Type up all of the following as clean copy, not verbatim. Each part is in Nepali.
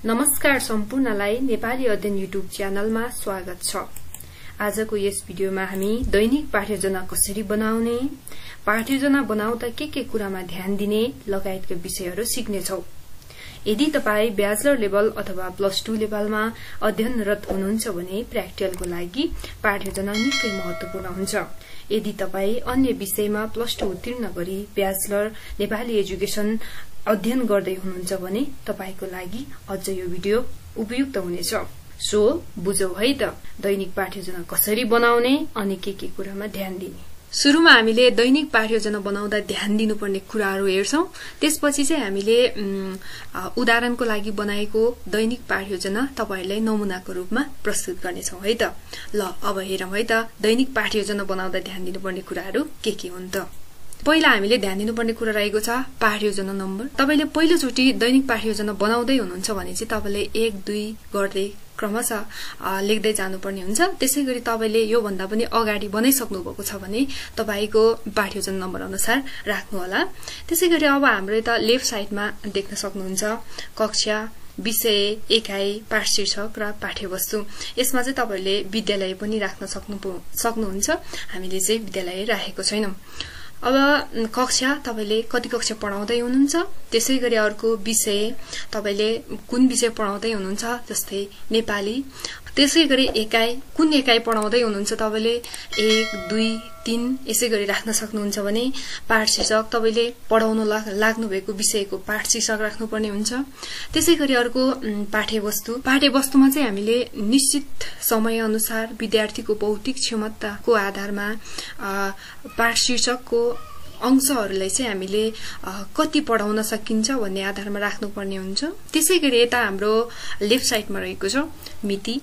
नमस्कार सम्पूर्णलाई नेपाली अध्ययन युट्युब च्यानलमा स्वागत छ। आजको यस भिडियोमा हामी दैनिक पाठ्ययोजना कसरी बनाउने, पाठ्ययोजना बनाउँदा के कुरामा ध्यान दिने लगायतका विषयहरू सिक्नेछौं। यदि तपाई ब्याचलर लेभल अथवा प्लस 2 लेभलमा अध्ययनरत हुनुहुन्छ भने प्र्याक्टिकलको लागि पाठ्ययोजना निकै महत्वपूर्ण हुन्छ। यदि तपाई अन्य विषयमा प्लस 2 उत्तीर्ण गरी ब्याचलर नेपाली एजुकेसन अध्ययन गर्दै हुनुहुन्छ भने तपाईको लागि अझ यो भिडियो उपयुक्त हुनेछ। सो बुझौ है त दैनिक पाठ्ययोजना कसरी बनाउने अनि के कुरामा ध्यान दिने। सुरुमा हामीले दैनिक पाठ्ययोजना बनाउँदा ध्यान दिनुपर्ने कुराहरू हेर्छौं। त्यसपछि चाहिँ हामीले उदाहरणको लागि बनाएको दैनिक पाठ्ययोजना तपाईहरुलाई नमुनाको रूपमा प्रस्तुत गर्नेछौं है त। ल अब हेरौं है त दैनिक पाठ्ययोजना बनाउँदा ध्यान दिनुपर्ने कुराहरू के हुन् त। पहिला हामीले ध्यान दिनुपर्ने कुरा रहेको छ पाठ्ययोजना नम्बर। तपाईले पहिलोचोटी दैनिक पाठ्ययोजना बनाउँदै हुनुहुन्छ भने चाहिँ तपाईले 1 2 गर्दै क्रमशः लेख्दै जानुपर्ने हुन्छ। त्यसैगरी तपाईले यो भन्दा पनि अगाडि बनाइसक्नु भएको छ भने तपाईको पाठ्ययोजना नम्बर अनुसार राख्नु होला। त्यसैगरी अब हाम्रो यता लेफ्ट साइडमा देख्न सक्नुहुन्छ कक्षा, विषय, एकाइ, पाठ शीर्षक र पाठ्यवस्तु। यसमा चाहिँ तपाईले विद्यालय पनि राख्न सक्नुहुन्छ। हामीले चाहिँ विद्यालय राखेको छैनौं। अब कक्षा तपाईले कति कक्षा पढाउँदै हुनुहुन्छ, त्यसैगरी अर्को विषय तपाईले कुन विषय पढाउँदै हुनुहुन्छ जस्तै नेपाली, त्यसैगरी एकाइ कुन एकाइ पढाउँदै हुनुहुन्छ तपाईले 1 2 3 यसैगरी राख्न सक्नुहुन्छ भने पाठ शीर्षक तपाईले पढाउन लाग्नु भएको विषयको पाठ शीर्षक राख्नुपर्ने हुन्छ। त्यसैगरी अर्को पाठ्यवस्तुमा चाहिँ हामीले निश्चित समय अनुसार विद्यार्थीको बौद्धिक क्षमताको आधारमा पाठ शीर्षकको अंशहरूलाई चाहिँ हामीले कति पढाउन सकिन्छ भन्ने आधारमा राख्नुपर्ने हुन्छ। त्यसैगरी यता हाम्रो लेफ्ट साइडमा रहेको छ मिति।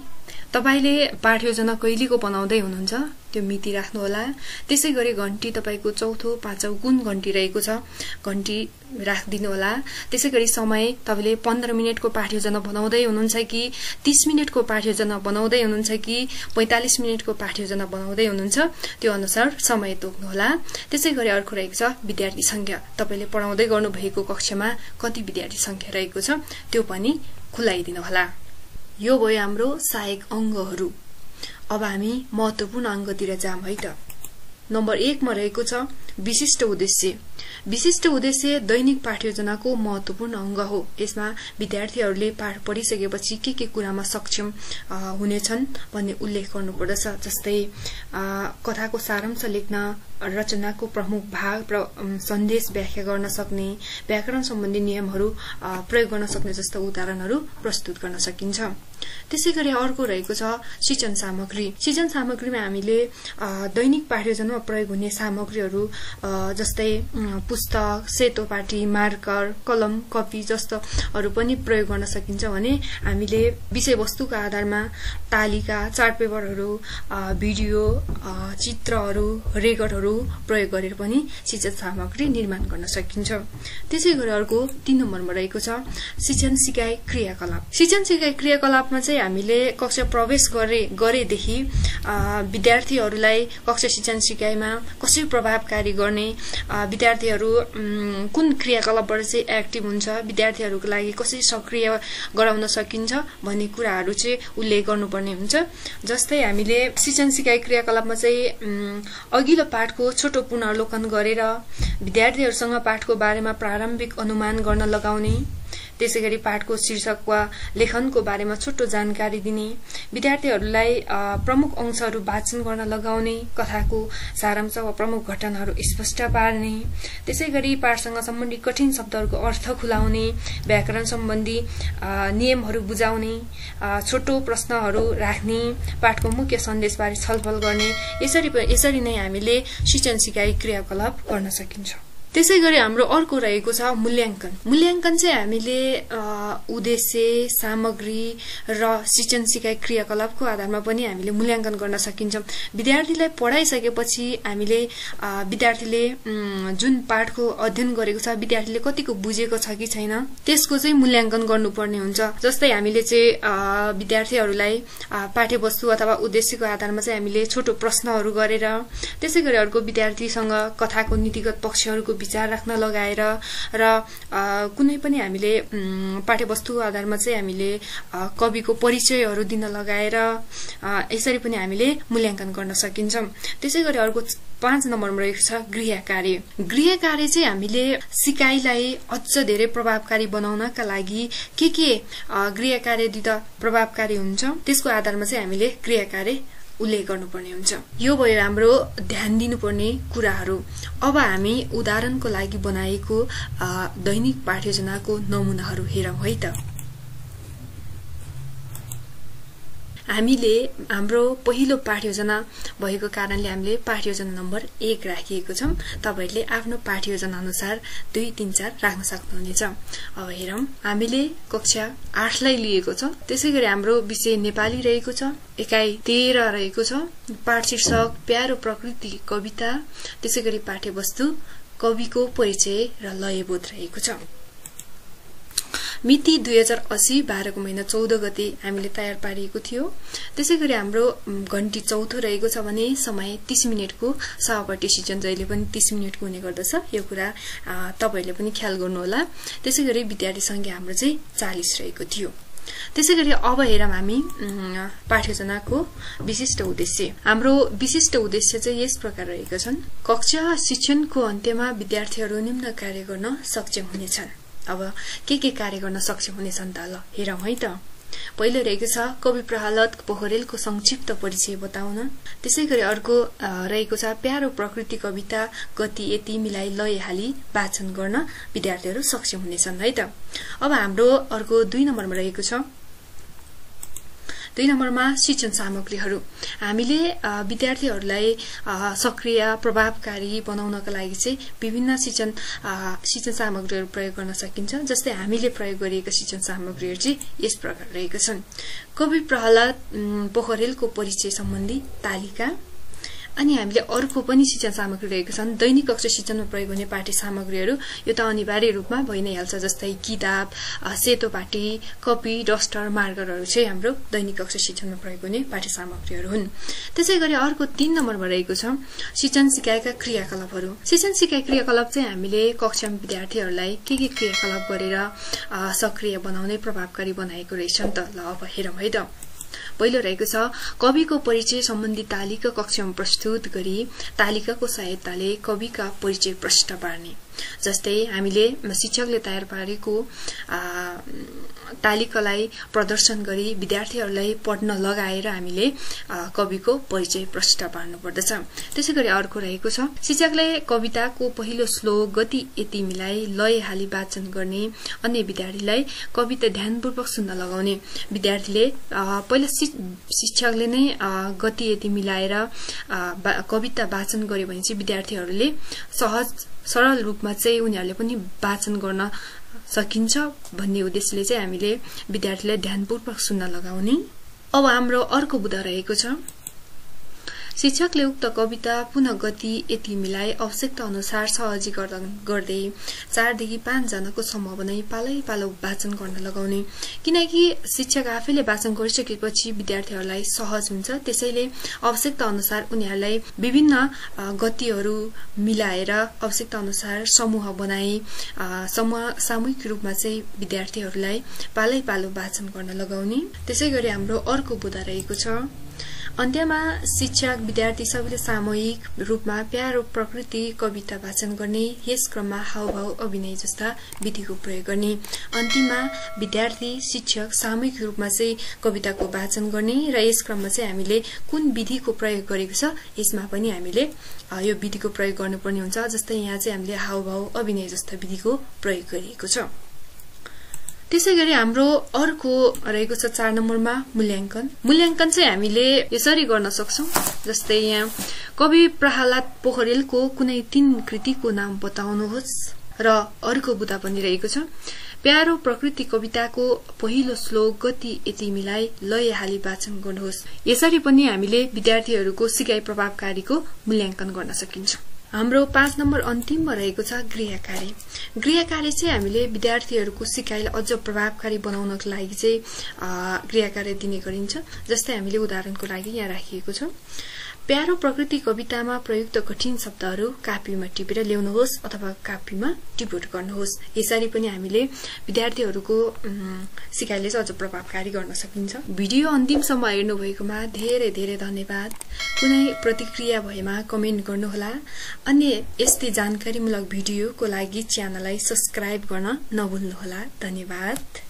तपाईले पाठ्ययोजना कहिलेको बनाउँदै हुनुहुन्छ त्यो मिति राख्नु होला। त्यसैगरी घण्टी तपाईको चौथो पाँचौं कुन घण्टी रहेको छ घण्टी राखिदिनु होला। त्यसैगरी समय तपाईले 15 मिनेटको पाठ्ययोजना बनाउँदै हुनुहुन्छ कि 30 मिनेटको पाठ्ययोजना बनाउँदै हुनुहुन्छ कि 45 मिनेटको पाठ्ययोजना बनाउँदै हुनुहुन्छ त्यो अनुसार समय तोक्नु होला। त्यसैगरी अर्को रहेको छ विद्यार्थी संख्या। तपाईले पढाउँदै गर्नु भएको कक्षामा कति विद्यार्थी संख्या रहेको छ त्यो पनि खुलाइदिनु होला। यो भयो हाम्रो सहायक अंगहरू। अब हामी महत्वपूर्ण अंगतिर जाम है त। नम्बर 1 मा रहेको छ विशिष्ट उद्देश्य। विशिष्ट उद्देश्य दैनिक पाठ्ययोजनाको महत्वपूर्ण अंग हो। यसमा विद्यार्थीहरूले पाठ पढिसकेपछि के कुरामा सक्षम हुनेछन् भन्ने उल्लेख गर्नुपर्दछ। जस्तै कथाको सारांश लेख्न, रचनाको प्रमुख भाग र सन्देश व्याख्या गर्न सक्ने, व्याकरण सम्बन्धी नियमहरू प्रयोग गर्न सक्ने जस्ता उदाहरणहरू प्रस्तुत गर्न सकिन्छ। त्यसैगरी अर्को रहेको छ शिक्षण सामग्री। शिक्षण सामग्रीमा हामीले दैनिक पाठ्ययोजनामा प्रयोग हुने सामग्रीहरू जस्तै पुस्तक, सेतोपाटी, मार्कर, कलम, कपी जस्ताहरू पनि प्रयोग गर्न सकिन्छ भने हामीले विषयवस्तुको आधारमा तालिका, चार्ट पेपरहरू, भिडियो, चित्रहरू, रेकर्डहरू प्रयोग गरेर पनि शिक्षण सामग्री निर्माण गर्न सकिन्छ। त्यसैगरी अर्को 3 नम्बरमा रहेको छ शिक्षण सिकाइ क्रियाकलाप। शिक्षण सिकाइ क्रियाकलापमा चाहिँ हामीले कक्षा प्रवेश गरेदेखि विद्यार्थीहरूलाई कक्षा शिक्षण सिकाइमा कसरी प्रभावकारी गर्ने, विद्यार्थीहरू कुन क्रियाकलापबाट चाहिँ एक्टिभ हुन्छ, विद्यार्थीहरूको लागि कसरी सक्रिय गराउन सकिन्छ भन्ने कुराहरू चाहिँ उल्लेख गर्नुपर्ने हुन्छ। जस्तै हामीले शिक्षण सिकाइ क्रियाकलापमा चाहिँ अघिल्लो पाठको छोटो पुनरावलोकन गरेर विद्यार्थीहरूसँग पाठको बारेमा प्रारम्भिक अनुमान गर्न लगाउने, त्यसैगरी पाठको शीर्षक वा लेखनको बारेमा छोटो जानकारी दिने, विद्यार्थीहरूलाई प्रमुख अंशहरू वाचन गर्न लगाउने, कथाको सारांश वा प्रमुख घटनाहरू स्पष्ट पार्ने, त्यसैगरी पाठसँग सम्बन्धित कठिन शब्दहरूको अर्थ खुलाउने, व्याकरण सम्बन्धी नियमहरू बुझाउने, छोटो प्रश्नहरू राख्ने, पाठको मुख्य सन्देशबारे छलफल गर्ने, यसरी नै हामीले शिक्षण सिकाइ क्रियाकलाप गर्न सकिन्छ। त्यसैगरी हाम्रो अर्को रहेको छ मूल्याङ्कन। मूल्याङ्कन चाहिँ हामीले उद्देश्य, सामग्री र शिक्षण सिकाइ क्रियाकलापको आधारमा पनि हामीले मूल्याङ्कन गर्न सकिन्छ। विद्यार्थीलाई पढाइसकेपछि हामीले विद्यार्थीले जुन पाठको अध्ययन गरेको छ विद्यार्थीले कतिको बुझेको छ कि छैन त्यसको चाहिँ मूल्याङ्कन गर्नुपर्ने हुन्छ। जस्तै हामीले चाहिँ विद्यार्थीहरूलाई पाठ्यवस्तु अथवा उद्देश्यको आधारमा चाहिँ हामीले छोटो प्रश्नहरू गरेर, त्यसैगरी अर्को विद्यार्थीसँग कथाको नीतिगत पक्षहरूको विचार राख्न लगाएर र कुनै पनि हामीले पाठ्यवस्तु आधारमा चाहिँ हामीले कविको परिचयहरू दिन लगाएर यसरी पनि हामीले मूल्याङ्कन गर्न सकिन्छ। त्यसैगरी अर्को 5 नम्बरमा रहेको छ गृह कार्य। गृह कार्य चाहिँ हामीले सिकाइलाई अझ धेरै प्रभावकारी बनाउनका लागि के गृह कार्य दिँदा प्रभावकारी हुन्छ त्यसको आधारमा चाहिँ हामीले गृह कार्य उल्लेख गर्नुपर्ने हुन्छ। यो भयो हाम्रो ध्यान दिनुपर्ने कुराहरू। अब हामी उदाहरणको लागि बनाएको दैनिक पाठ्ययोजनाको नमुनाहरू हेरौं है त। हामीले हाम्रो पहिलो पाठ्ययोजना भएको कारणले हामीले पाठ्ययोजना नम्बर 1 राखिएको छौं। तपाईहरुले आफ्नो पाठ्ययोजना अनुसार 2, 3, 4 राख्न सक्नुहुनेछ। अब हेरौं, हामीले कक्षा 8 लाई लिएको छ। त्यसैगरी हाम्रो विषय नेपाली रहेको छ। इकाइ 13 रहेको छ। पाठ शीर्षक प्यारो प्रकृति कविता। त्यसैगरी पाठ्यवस्तु कविको परिचय र लयबोध रहेको छ। मिति 2080 12 को महिना 14 गते हामीले तयार पारिएको थियो। त्यसैगरी हाम्रो घण्टी चौथो रहेको छ भने समय 30 मिनेटको सहपाठी सिजन जहिले पनि 30 मिनेटको हुने गर्दछ। यो कुरा तपाईहरुले पनि ख्याल गर्नु होला। त्यसैगरी विद्यार्थी संख्या हाम्रो चाहिँ 40 रहेको थियो। त्यसैगरी अब हेरौं हामी पाठ्ययोजनाको विशिष्ट उद्देश्य। हाम्रो विशिष्ट उद्देश्य चाहिँ यस प्रकार रहेका छन्। कक्षा शिक्षणको अन्त्यमा विद्यार्थीहरू निम्न कार्य गर्न सक्षम हुनेछन्। अब के कार्य गर्न सक्षम हुनेछन् त ल हेरौं है त। पहिलो रहेको छ कवि प्रहलाद पोखरेलको संक्षिप्त परिचय बताउन। त्यसैगरी अर्को रहेको छ प्यारो प्रकृति कविता गति यति मिलाई लय हाली वाचन गर्न विद्यार्थीहरू सक्षम हुनेछन् है त। अब हाम्रो अर्को 2 नम्बरमा रहेको छ 2 नम्बरमा शिक्षण सामग्रीहरू। हामीले विद्यार्थीहरूलाई सक्रिय प्रभावकारी बनाउनका लागि चाहिँ विभिन्न शिक्षण सामग्रीहरू प्रयोग गर्न सकिन्छ। जस्तै हामीले प्रयोग गरिएका शिक्षण सामग्रीहरू चाहिँ यस प्रकार रहेका छन्। कवि प्रहलाद पोखरेलको परिचय सम्बन्धी तालिका। अनि हामीले अर्को पनि शिक्षण सामग्री रहेको छन् दैनिक कक्षा शिक्षणमा प्रयोग हुने पाठ्य सामग्रीहरू। यो त अनिवार्य रूपमा भइ नै हाल्छ। जस्तै किताब, सेतो पाटी, कपी, डस्टर, मार्करहरू चाहिँ हाम्रो दैनिक कक्षा शिक्षणमा प्रयोग हुने पाठ्य सामग्रीहरू हुन्। त्यसैगरी अर्को 3 नम्बरमा रहेको छ शिक्षण सिकाइका क्रियाकलापहरू। शिक्षण सिकाइ क्रियाकलाप चाहिँ हामीले कक्षामा विद्यार्थीहरूलाई के क्रियाकलाप गरेर सक्रिय बनाउने प्रभावकारी बनाएको रहेछन् त। ल अब हेरौं है त। पहिलो रहेको छ कविको परिचय सम्बन्धी तालिका कक्षामा प्रस्तुत गरी तालिकाको सहायताले कविका परिचय प्रष्ट पार्ने। जस्तै हामीले शिक्षकले तयार पारेको तालिकालाई प्रदर्शन गरी विद्यार्थीहरूलाई पढ्न लगाएर हामीले कविको परिचय प्रष्ट पार्नु पर्दछ। त्यसैगरी अर्को रहेको छ शिक्षकले कविताको पहिलो श्लोक गति यति मिलाई लय हाली वाचन गर्ने। अन्य विद्यार्थीलाई कविता ध्यानपूर्वक सुन्न लगाउने। विद्यार्थीले पहिला शिक्षकले नै गति यति मिलाएर कविता वाचन गर्यो भने चाहिँ विद्यार्थीहरूले सहज सरल रूपमा चाहिँ उनीहरूले पनि वाचन गर्न सकिन्छ भन्ने उद्देश्यले चाहिँ हामीले विद्यार्थीलाई ध्यानपूर्वक सुन्न लगाउने। अब हाम्रो अर्को बुँदा रहेको छ शिक्षकले उक्त कविता पुनः गति यति मिलाई आवश्यकता अनुसार सहजीकरण गर्दै 4 देखि 5 जनाको समूह बनाई पालै पालो वाचन गर्न लगाउने। किनकि शिक्षक आफैले वाचन गरिसकेपछि विद्यार्थीहरूलाई सहज हुन्छ। त्यसैले आवश्यकता अनुसार उनीहरूलाई विभिन्न गतिहरू मिलाएर आवश्यकता अनुसार समूह बनाई सामूहिक रूपमा चाहिँ विद्यार्थीहरूलाई पालै पालो वाचन गर्न लगाउने। त्यसैगरी हाम्रो अर्को बुँदा रहेको छ अन्त्यमा शिक्षक विद्यार्थी सबैले सामूहिक रूपमा प्यारो प्रकृति कविता वाचन गर्ने। यस क्रममा हावभाव अभिनय जस्ता विधिको प्रयोग गर्ने। अन्तिममा विद्यार्थी शिक्षक सामूहिक रूपमा चाहिँ कविताको वाचन गर्ने र यस क्रममा चाहिँ हामीले कुन विधिको प्रयोग गरेको छ यसमा पनि हामीले यो विधिको प्रयोग गर्नुपर्ने हुन्छ। जस्तै यहाँ चाहिँ हामीले हावभाव अभिनय जस्ता विधिको प्रयोग गरिएको छ। त्यसैगरी हाम्रो अर्को रहेको छ 4 नम्बरमा मूल्याङ्कन। मूल्याङ्कन चाहिँ हामीले यसरी गर्न सक्छौं। जस्तै यहाँ कवि प्रहलाद पोखरेलको कुनै 3 कृतिको नाम बताउनुहोस् र अर्को बुँदा पनि रहेको छ प्यारो प्रकृति कविताको पहिलो श्लोक गति यति मिलाई लय हाली वाचन गर्नुहोस्। यसरी पनि हामीले विद्यार्थीहरूको सिकाइ प्रभावकारीको मूल्याङ्कन गर्न सकिन्छ। हाम्रो 5 नम्बर अन्तिममा रहेको छ गृह कार्य। गृह कार्य चाहिँ हामीले विद्यार्थीहरूको सिकाइलाई अझ प्रभावकारी बनाउनको लागि चाहिँ गृह कार्य दिने गरिन्छ। जस्तै हामीले उदाहरणको लागि यहाँ राखिएको छ प्यारो प्रकृति कवितामा प्रयुक्त कठिन शब्दहरू कापीमा टिपेर ल्याउनुहोस् अथवा कापीमा टिप्पणी गर्नुहोस्। यसरी पनि हामीले विद्यार्थीहरूको सिकाइले चाहिँ अझ प्रभावकारी गर्न सकिन्छ। भिडियो अन्तिमसम्म हेर्नु भएकोमा धेरै धेरै धन्यवाद। कुनै प्रतिक्रिया भएमा कमेन्ट गर्नुहोला। अन्य यस्तै जानकारीमूलक भिडियोको लागि च्यानललाई सब्स्क्राइब गर्न नभुल्नुहोला। धन्यवाद।